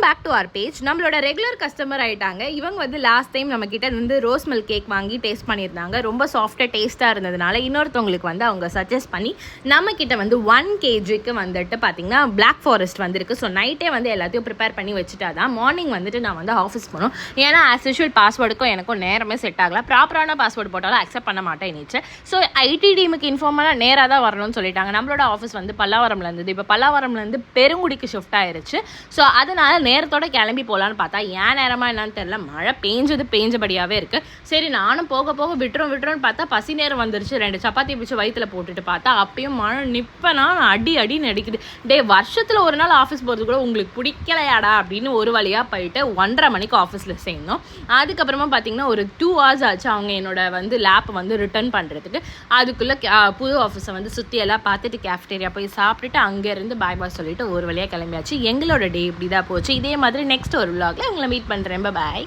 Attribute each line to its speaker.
Speaker 1: Back to our page. நம்மளோட regular customer ஆகிட்டாங்க. இவங்க வந்து லாஸ்ட் டைம் நம்ம கிட்ட வந்து ரோஸ் மில்க் கேக் வாங்கி டேஸ்ட் பண்ணியிருந்தாங்க. ரொம்ப சாஃப்டாக டேஸ்ட்டாக இருந்ததுனால இன்னொருத்தவங்களுக்கு வந்து அவங்க சஜஸ்ட் பண்ணி நம்ம கிட்ட வந்து 1 kgக்கு வந்துட்டு பார்த்தீங்கன்னா பிளாக் ஃபாரஸ்ட் வந்துருக்கு. ஸோ நைட்டே வந்து எல்லாத்தையும் ப்ரிப்பேர் பண்ணி வச்சுட்டா தான் மார்னிங் வந்துட்டு நான் வந்து ஆஃபீஸ் போகணும். ஏன்னா ஆஸ் யூஷுவல் பாஸ்வேர்டுக்கும் எனக்கும் நேரமே செட் ஆகல. ப்ராப்பரான பாஸ்வேர்டு போட்டாலும் அக்செப்ட் பண்ண மாட்டேன் நினச்சேன். ஸோ ஐடி டீமுக்கு இன்ஃபார்ம் பண்ணால் நேராக தான் வரணும்னு சொல்லிட்டாங்க. நம்மளோட ஆஃபீஸ் வந்து பல்லாவரம்ல இருந்தது. இப்போ பல்லாவரம்லேருந்து பெருங்குடிக்கு ஷிஃப்ட் ஆயிருச்சு. ஸோ அதனால நேரத்தோட கிளம்பி போகலான்னு பார்த்தா ஏன் நேரமாக என்னன்னு தெரியல, மழை பெஞ்சபடியாகவே இருக்குது. சரி நானும் போக போக விட்டுருன்னு பார்த்தா பசி நேரம் வந்துருச்சு. 2 சப்பாத்தி பிடிச்சி வயிற்றுல போட்டுட்டு பார்த்தா அப்பயும் மழை நிற்பனா அடின்னு அடிக்குது. வருஷத்தில் ஒரு நாள் ஆஃபீஸ் போகிறது கூட உங்களுக்கு பிடிக்கலையாடா அப்படின்னு ஒரு வழியாக போயிட்டு 1:30 மணிக்கு ஆஃபீஸில் செய்யணும். அதுக்கப்புறமா பார்த்தீங்கன்னா ஒரு 2 hours ஆச்சு அவங்க என்னோட வந்து லேப் வந்து ரிட்டர்ன் பண்ணுறதுக்கு. அதுக்குள்ளே புது ஆஃபீஸை வந்து சுற்றி எல்லாம் பார்த்துட்டு கேஃப்டேரியா போய் சாப்பிட்டுட்டு அங்கேருந்து பாய் சொல்லிட்டு ஒரு வழியாக கிளம்பியாச்சு. எங்களோட டே இப்படி தான் போச்சு. இதே மாதிரி நெக்ஸ்ட் ஒரு vlogல உங்களை மீட் பண்ணுறேன். பாய்.